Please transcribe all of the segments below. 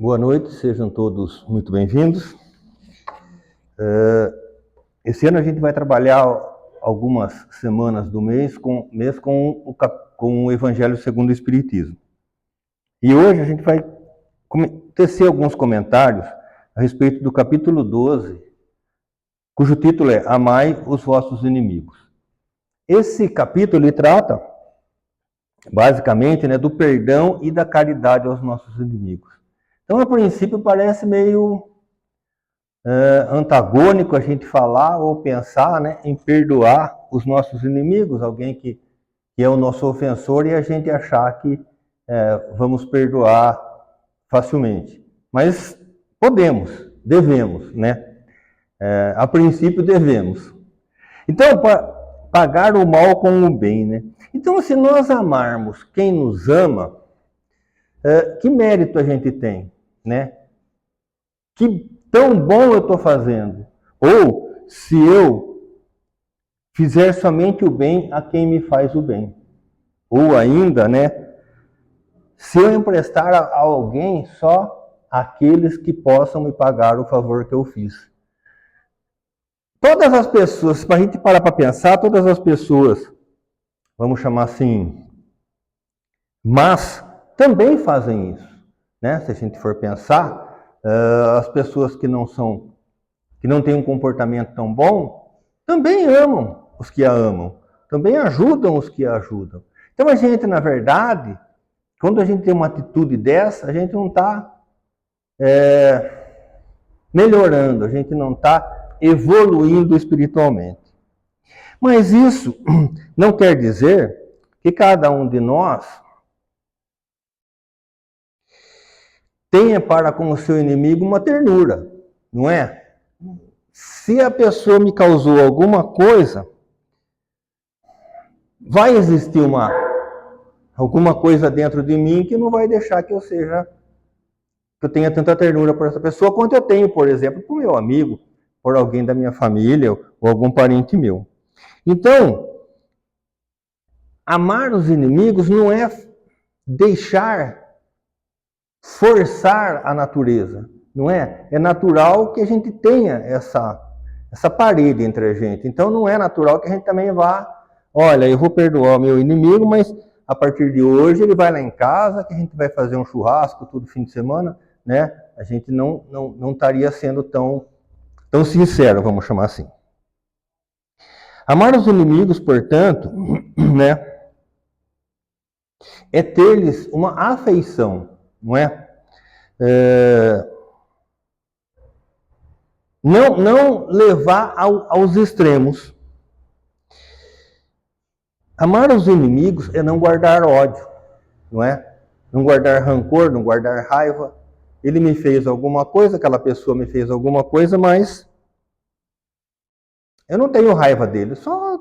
Boa noite, sejam todos muito bem-vindos. Esse ano a gente vai trabalhar algumas semanas do mês com o Evangelho segundo o Espiritismo. E hoje a gente vai tecer alguns comentários a respeito do capítulo 12, cujo título é Amai os vossos inimigos. Esse capítulo ele trata, basicamente, do perdão e da caridade aos nossos inimigos. Então, a princípio, parece meio antagônico a gente falar ou pensar em perdoar os nossos inimigos, alguém que é o nosso ofensor, e a gente achar que vamos perdoar facilmente. Mas podemos, devemos, a princípio devemos. Então, pagar o mal com o bem, Então, se nós amarmos quem nos ama, que mérito a gente tem, Que tão bom eu estou fazendo? Ou se eu fizer somente o bem a quem me faz o bem? Ou ainda, se eu emprestar a alguém só aqueles que possam me pagar o favor que eu fiz? Todas as pessoas, para a gente parar para pensar, todas as pessoas, vamos chamar assim, mas também fazem isso, Se a gente for pensar, as pessoas que não têm um comportamento tão bom, também amam os que a amam, também ajudam os que a ajudam. Então a gente, na verdade, quando a gente tem uma atitude dessa, a gente não está melhorando, a gente não está evoluindo espiritualmente. Mas isso não quer dizer que cada um de nós tenha para com o seu inimigo uma ternura, não é? Se a pessoa me causou alguma coisa, vai existir alguma coisa dentro de mim que não vai deixar que eu tenha tanta ternura por essa pessoa quanto eu tenho, por exemplo, por meu amigo, por alguém da minha família ou algum parente meu. Então, amar os inimigos não é forçar a natureza, não é? É natural que a gente tenha essa parede entre a gente. Então não é natural que a gente também vá, olha, eu vou perdoar o meu inimigo, mas a partir de hoje ele vai lá em casa, que a gente vai fazer um churrasco todo fim de semana, A gente não estaria sendo tão sincero, vamos chamar assim. Amar os inimigos, portanto, é ter-lhes uma afeição, não é? Não levar aos extremos. Amar os inimigos é não guardar ódio, não é? Não guardar rancor, não guardar raiva. Ele me fez alguma coisa, aquela pessoa me fez alguma coisa, mas eu não tenho raiva dele, só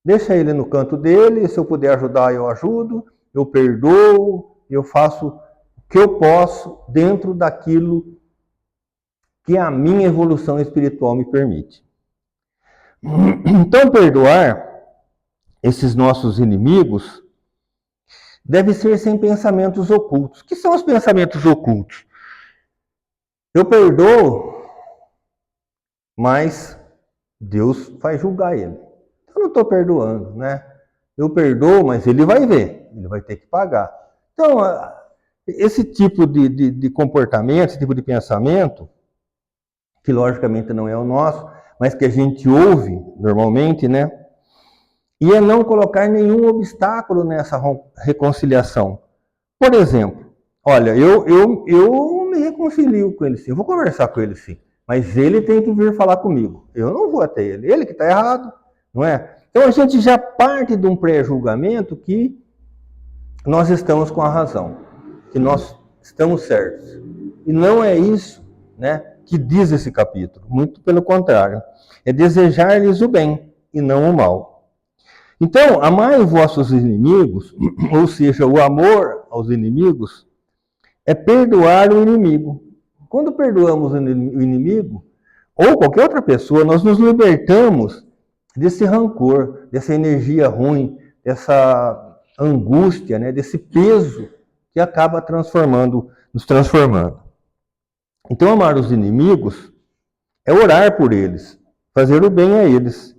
deixa ele no canto dele, se eu puder ajudar, eu ajudo, eu perdoo, eu faço o que eu posso dentro daquilo que a minha evolução espiritual me permite. Então, perdoar esses nossos inimigos deve ser sem pensamentos ocultos. O que são os pensamentos ocultos? Eu perdoo, mas Deus vai julgar ele. Eu não estou perdoando, Eu perdoo, mas ele vai ver, ele vai ter que pagar. Então, esse tipo de comportamento, esse tipo de pensamento, que logicamente não é o nosso, mas que a gente ouve normalmente, E é não colocar nenhum obstáculo nessa reconciliação. Por exemplo, olha, eu me reconcilio com ele sim, eu vou conversar com ele sim, mas ele tem que vir falar comigo. Eu não vou até ele que está errado, não é? Então a gente já parte de um pré-julgamento que nós estamos com a razão, que nós estamos certos. E não é isso, que diz esse capítulo. Muito pelo contrário. É desejar-lhes o bem e não o mal. Então, amai os vossos inimigos, ou seja, o amor aos inimigos, é perdoar o inimigo. Quando perdoamos o inimigo, ou qualquer outra pessoa, nós nos libertamos desse rancor, dessa energia ruim, dessa angústia, desse peso que acaba transformando nos transformando. Então, amar os inimigos é orar por eles, fazer o bem a eles.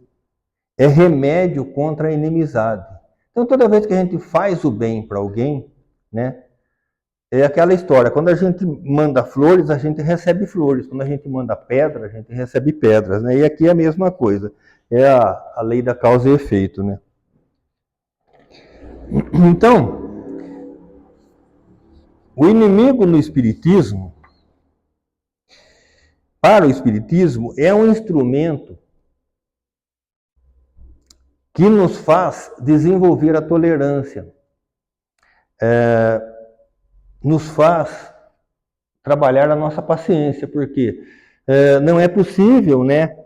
É remédio contra a inimizade. Então, toda vez que a gente faz o bem para alguém, né, é aquela história, quando a gente manda flores, a gente recebe flores. Quando a gente manda pedra, a gente recebe pedras, né? E aqui é a mesma coisa. É a lei da causa e efeito, né? Então, o inimigo no Espiritismo, para o Espiritismo, é um instrumento que nos faz desenvolver a tolerância, nos faz trabalhar a nossa paciência, porque não é possível, né,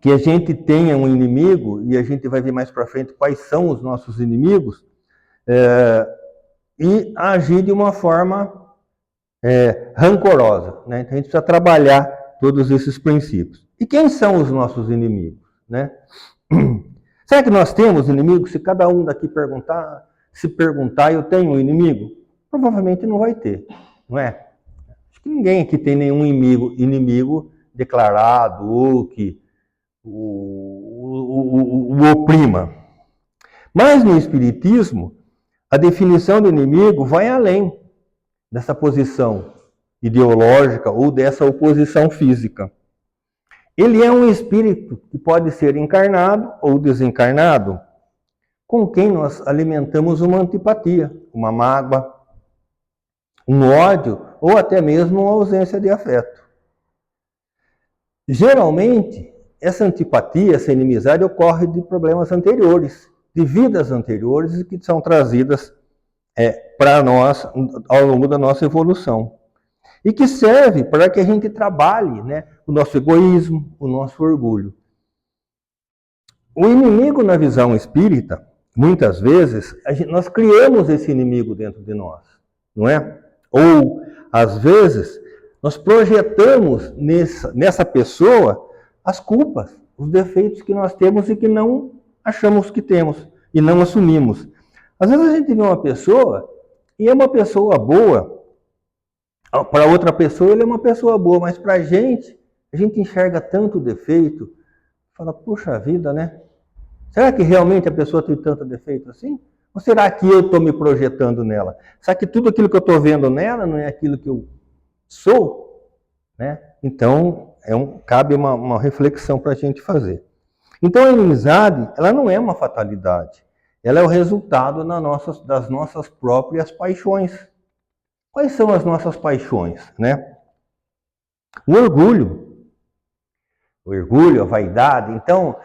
que a gente tenha um inimigo, e a gente vai ver mais para frente quais são os nossos inimigos, e agir de uma forma rancorosa, né? Então a gente precisa trabalhar todos esses princípios. E quem são os nossos inimigos, né? Será que nós temos inimigos? Se cada um daqui se perguntar, eu tenho um inimigo? Provavelmente não vai ter, não é? Acho que ninguém aqui tem nenhum inimigo declarado ou que o oprima. Mas no Espiritismo, a definição do inimigo vai além dessa posição ideológica ou dessa oposição física. Ele é um espírito que pode ser encarnado ou desencarnado, com quem nós alimentamos uma antipatia, uma mágoa, um ódio ou até mesmo uma ausência de afeto. Geralmente, essa antipatia, essa inimizade ocorre de problemas anteriores, de vidas anteriores que são trazidas para nós ao longo da nossa evolução. E que serve para que a gente trabalhe, né, o nosso egoísmo, o nosso orgulho. O inimigo na visão espírita, muitas vezes, nós criamos esse inimigo dentro de nós, não é? Ou, às vezes, nós projetamos nessa pessoa as culpas, os defeitos que nós temos e que não achamos que temos e não assumimos. Às vezes a gente vê uma pessoa e é uma pessoa boa, para outra pessoa ele é uma pessoa boa, mas para a gente enxerga tanto defeito, fala, puxa vida, né? Será que realmente a pessoa tem tanto defeito assim? Ou será que eu estou me projetando nela? Será que tudo aquilo que eu estou vendo nela não é aquilo que eu sou? Né? Então, cabe uma reflexão para a gente fazer. Então, a inimizade, ela não é uma fatalidade. Ela é o resultado das nossas próprias paixões. Quais são as nossas paixões, né? O orgulho, a vaidade. Então,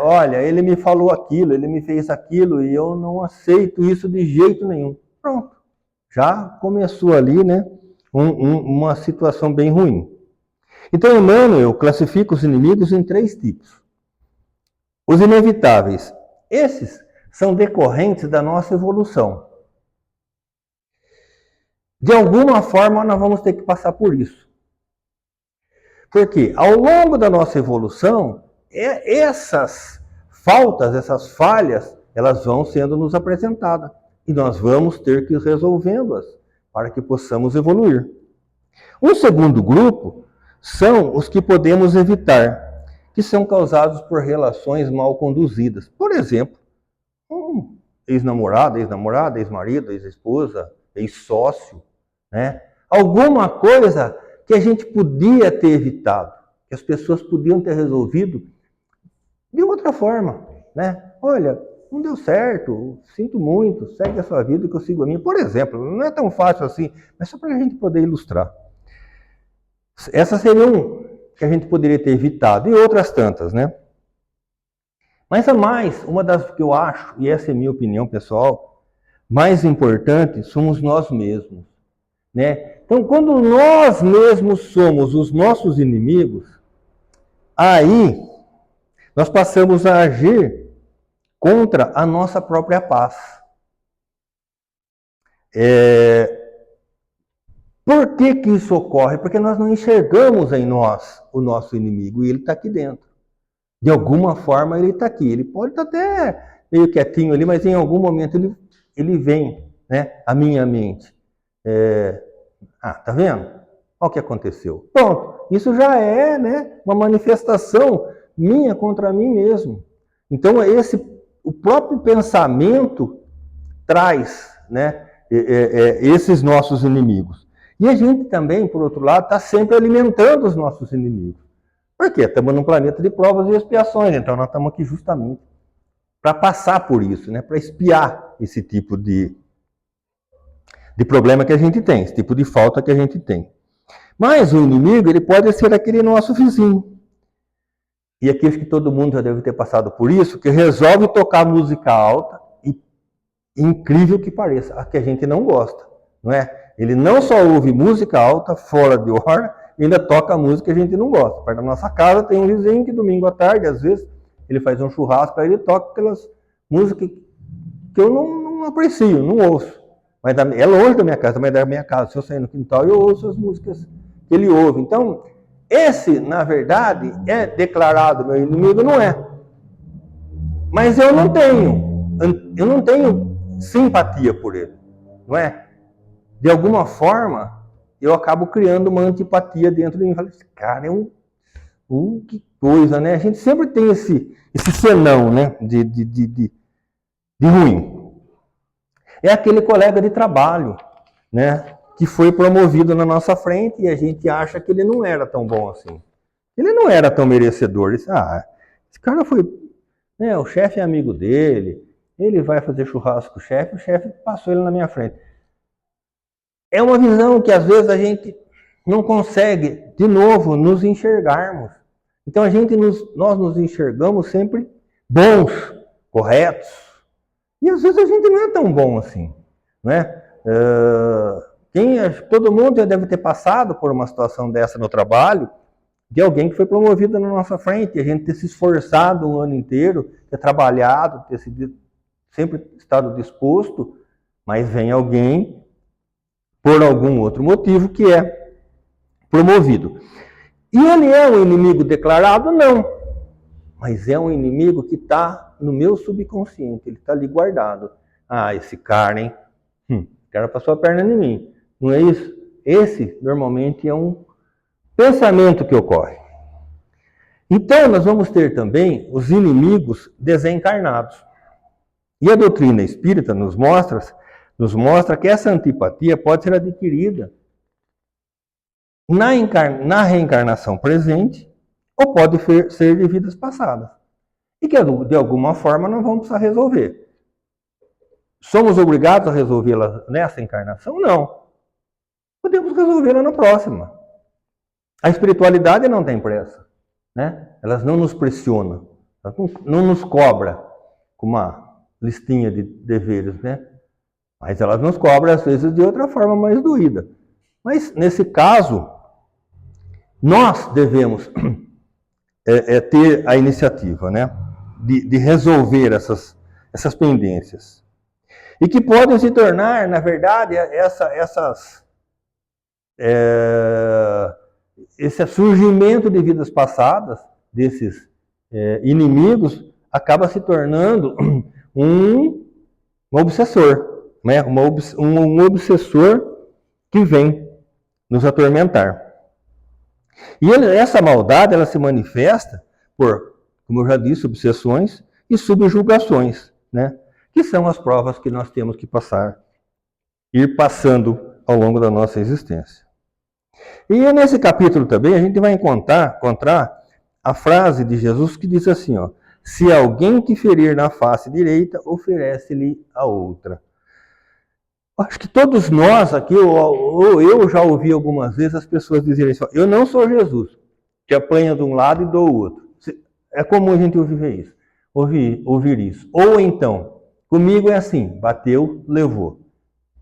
olha, ele me falou aquilo, ele me fez aquilo e eu não aceito isso de jeito nenhum. Pronto, já começou ali, né, uma situação bem ruim. Então, Emmanuel classifica os inimigos em 3 tipos. Os inevitáveis. Esses são decorrentes da nossa evolução. De alguma forma, nós vamos ter que passar por isso. Porque ao longo da nossa evolução, essas faltas, essas falhas, elas vão sendo nos apresentadas. E nós vamos ter que ir resolvendo-as para que possamos evoluir. Um segundo grupo são os que podemos evitar, que são causados por relações mal conduzidas. Por exemplo, um ex-namorado, ex-namorada, ex-marido, ex-esposa, ex-sócio, né? Alguma coisa que a gente podia ter evitado, que as pessoas podiam ter resolvido de outra forma, né? Olha, não deu certo, sinto muito, segue a sua vida que eu sigo a minha. Por exemplo, não é tão fácil assim, mas só para a gente poder ilustrar. Essas seriam que a gente poderia ter evitado, e outras tantas, né? Mas a mais, uma das que eu acho, e essa é a minha opinião pessoal, mais importante, somos nós mesmos, né? Então, quando nós mesmos somos os nossos inimigos, aí nós passamos a agir contra a nossa própria paz. Por que isso ocorre? Porque nós não enxergamos em nós o nosso inimigo e ele está aqui dentro. De alguma forma ele está aqui. Ele pode estar até meio quietinho ali, mas em algum momento ele vem, né, à minha mente. Ah, tá vendo? Olha o que aconteceu. Pronto, isso já é, né, uma manifestação minha contra mim mesmo. Então, o próprio pensamento traz, né, esses nossos inimigos. E a gente também, por outro lado, está sempre alimentando os nossos inimigos. Por quê? Estamos num planeta de provas e expiações, então nós estamos aqui justamente para passar por isso, né, para espiar esse tipo de problema que a gente tem, esse tipo de falta que a gente tem. Mas o inimigo, ele pode ser aquele nosso vizinho. E aqui acho que todo mundo já deve ter passado por isso, que resolve tocar música alta, e incrível que pareça, a que a gente não gosta, não é? Ele não só ouve música alta, fora de hora, ainda toca música que a gente não gosta. Perto da nossa casa tem um vizinho que domingo à tarde, às vezes, ele faz um churrasco, aí ele toca aquelas músicas que eu não aprecio, não ouço. Mas é longe da minha casa, mas da minha casa, se eu sair no quintal, eu ouço as músicas que ele ouve. Então, esse, na verdade, é declarado meu inimigo, não é. Mas eu não tenho simpatia por ele, não é? De alguma forma, eu acabo criando uma antipatia dentro de mim. Esse cara é que coisa, né? A gente sempre tem esse senão, né? De ruim. É aquele colega de trabalho, né? Que foi promovido na nossa frente e a gente acha que ele não era tão bom assim. Ele não era tão merecedor. Ele disse, esse cara foi, né? O chefe é amigo dele, ele vai fazer churrasco com o chefe passou ele na minha frente. É uma visão que às vezes a gente não consegue, de novo, nos enxergarmos. Então nós nos enxergamos sempre bons, corretos. E às vezes a gente não é tão bom assim, né? Todo mundo já deve ter passado por uma situação dessa no trabalho, de alguém que foi promovido na nossa frente, a gente ter se esforçado um ano inteiro, ter trabalhado, ter sempre estado disposto, mas vem alguém, por algum outro motivo, que é promovido. E ele é um inimigo declarado? Não. Mas é um inimigo que está no meu subconsciente, ele está ali guardado. Esse cara, hein? O cara passou a perna em mim. Não é isso? Esse, normalmente, é um pensamento que ocorre. Então, nós vamos ter também os inimigos desencarnados. E a doutrina espírita nos mostra que essa antipatia pode ser adquirida na reencarnação presente ou pode ser de vidas passadas. E que, de alguma forma, nós vamos precisar resolver. Somos obrigados a resolvê-la nessa encarnação? Não. Podemos resolvê-la na próxima. A espiritualidade não tem pressa, né? Elas não nos pressionam, não nos cobra com uma listinha de deveres, né? Mas elas nos cobram, às vezes, de outra forma mais doída. Mas, nesse caso, nós devemos ter a iniciativa, né? De resolver essas pendências. E que podem se tornar, na verdade, esse surgimento de vidas passadas, desses inimigos, acaba se tornando um obsessor, né? Um obsessor que vem nos atormentar. E essa maldade, ela se manifesta por, como eu já disse, obsessões e subjugações, né? Que são as provas que nós temos que ir passando ao longo da nossa existência. E nesse capítulo também a gente vai encontrar a frase de Jesus que diz assim, ó: se alguém te ferir na face direita, oferece-lhe a outra. Acho que todos nós aqui, ou eu já ouvi algumas vezes as pessoas dizerem assim, eu não sou Jesus, que apanha de um lado e dou o outro. É comum a gente ouvir isso. Ou então, comigo é assim, bateu, levou.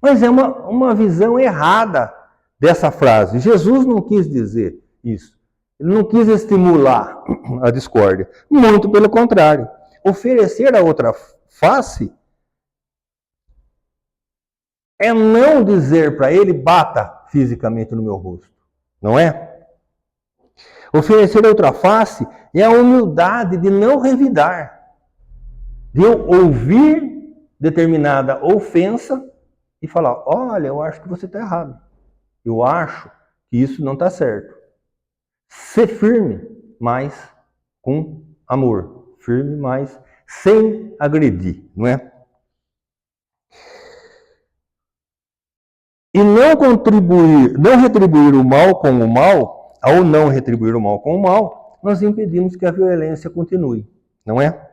Mas é uma visão errada dessa frase. Jesus não quis dizer isso. Ele não quis estimular a discórdia. Muito pelo contrário. Oferecer a outra face é não dizer para ele, bata fisicamente no meu rosto. Não é? Oferecer a outra face é a humildade de não revidar. De eu ouvir determinada ofensa e falar, olha, eu acho que você está errado. eu acho que isso não está certo. Ser firme, mas com amor. Firme, mas sem agredir, não é? E não retribuir o mal com o mal, ao não retribuir o mal com o mal, nós impedimos que a violência continue, não é?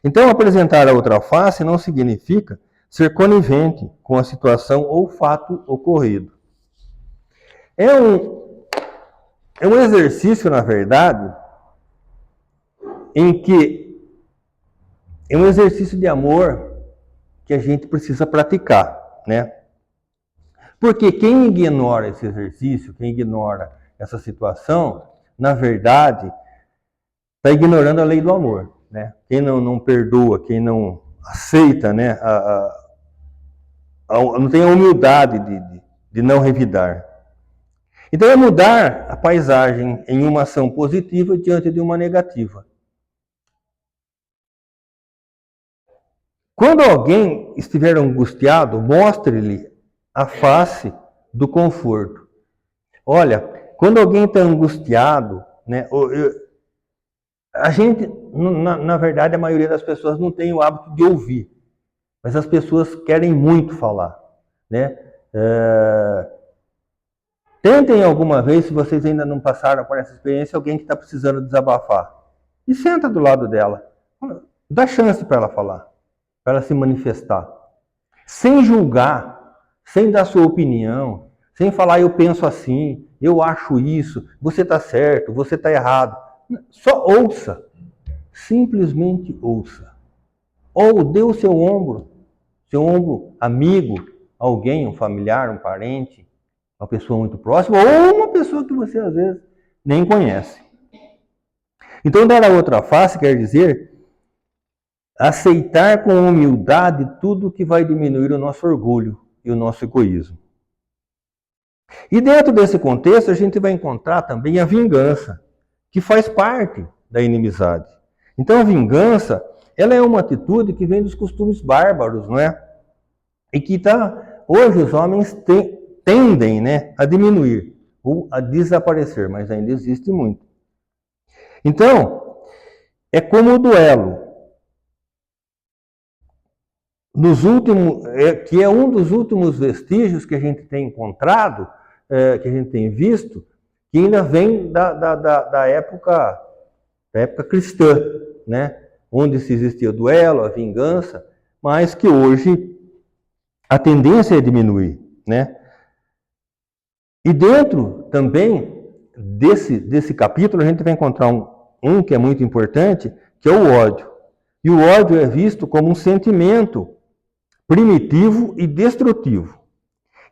Então, apresentar a outra face não significa ser conivente com a situação ou fato ocorrido. É um exercício, na verdade, em que é um exercício de amor que a gente precisa praticar, né? Porque quem ignora esse exercício, quem ignora essa situação, na verdade, está ignorando a lei do amor, né? Quem não perdoa, quem não aceita, né, não tem a humildade de não revidar. Então é mudar a paisagem em uma ação positiva diante de uma negativa. Quando alguém estiver angustiado, mostre-lhe a face do conforto. Olha, quando alguém está angustiado, né, a gente, na verdade, a maioria das pessoas não tem o hábito de ouvir, mas as pessoas querem muito falar, né? Tentem alguma vez, se vocês ainda não passaram por essa experiência, alguém que está precisando desabafar. E senta do lado dela. Dá chance para ela falar, para ela se manifestar. Sem julgar, sem dar sua opinião, sem falar eu penso assim, eu acho isso, você está certo, você está errado. Só ouça. Simplesmente ouça. Ou dê o seu ombro amigo, alguém, um familiar, um parente, uma pessoa muito próxima, ou uma pessoa que você às vezes nem conhece. Então, dar a outra face quer dizer aceitar com humildade tudo que vai diminuir o nosso orgulho e o nosso egoísmo. E dentro desse contexto, a gente vai encontrar também a vingança, que faz parte da inimizade. Então, a vingança, ela é uma atitude que vem dos costumes bárbaros, não é? E que hoje os homens tendem, né, a diminuir ou a desaparecer, mas ainda existe muito. Então, é como o duelo. Que é um dos últimos vestígios que a gente tem encontrado, que a gente tem visto, que ainda vem da época cristã, né? Onde se existia o duelo, a vingança, mas que hoje a tendência é diminuir, né? E dentro também desse capítulo a gente vai encontrar um que é muito importante, que é o ódio. E o ódio é visto como um sentimento primitivo e destrutivo.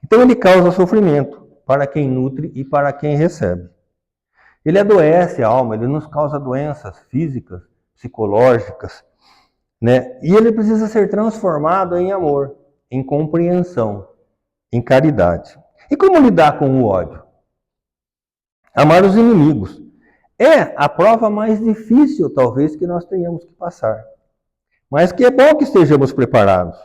Então ele causa sofrimento para quem nutre e para quem recebe. Ele adoece a alma, ele nos causa doenças físicas, psicológicas, né? E ele precisa ser transformado em amor, em compreensão, em caridade. E como lidar com o ódio? Amar os inimigos. É a prova mais difícil, talvez, que nós tenhamos que passar. Mas que é bom que estejamos preparados,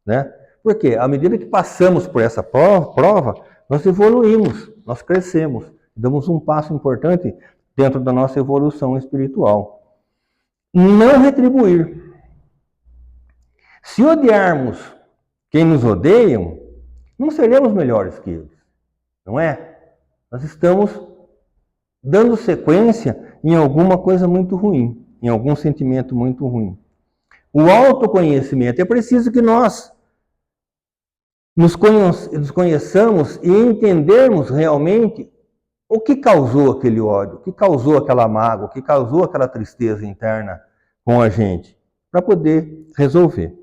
né? Porque à medida que passamos por essa prova, nós evoluímos, nós crescemos, damos um passo importante dentro da nossa evolução espiritual. Não retribuir. Se odiarmos quem nos odeiam, não seremos melhores que eles, não é? Nós estamos dando sequência em alguma coisa muito ruim, em algum sentimento muito ruim. O autoconhecimento, é preciso que nós nos conheçamos e entendermos realmente o que causou aquele ódio, o que causou aquela mágoa, o que causou aquela tristeza interna com a gente, para poder resolver.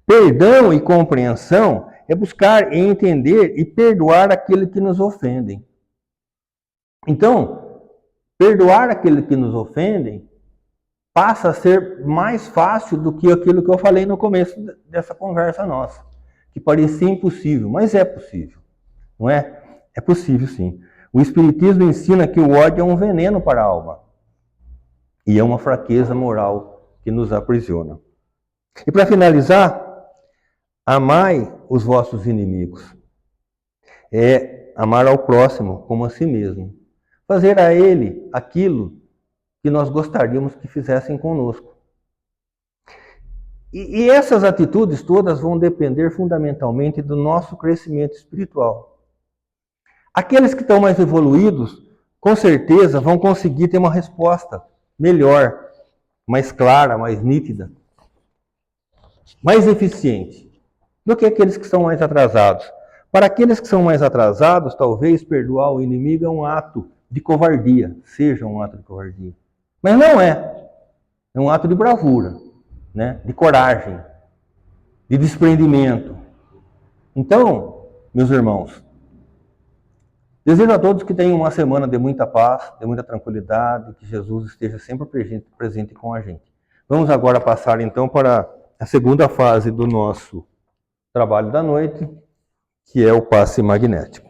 Perdão e compreensão é buscar entender e perdoar aquele que nos ofendem. Então, perdoar aquele que nos ofendem passa a ser mais fácil do que aquilo que eu falei no começo dessa conversa nossa, que parecia impossível, mas é possível, não é? É possível sim. O Espiritismo ensina que o ódio é um veneno para a alma e é uma fraqueza moral que nos aprisiona. E para finalizar, amai os vossos inimigos. amar ao próximo como a si mesmo. Fazer a ele aquilo que nós gostaríamos que fizessem conosco. E essas atitudes todas vão depender fundamentalmente do nosso crescimento espiritual. Aqueles que estão mais evoluídos, com certeza, vão conseguir ter uma resposta melhor, mais clara, mais nítida, mais eficiente do que aqueles que são mais atrasados. Para aqueles que são mais atrasados, talvez perdoar o inimigo é um ato de covardia, seja um ato de covardia. Mas não é. É um ato de bravura, né? De coragem, de desprendimento. Então, meus irmãos, desejo a todos que tenham uma semana de muita paz, de muita tranquilidade, que Jesus esteja sempre presente com a gente. Vamos agora passar então para a segunda fase do nosso trabalho da noite, que é o passe magnético.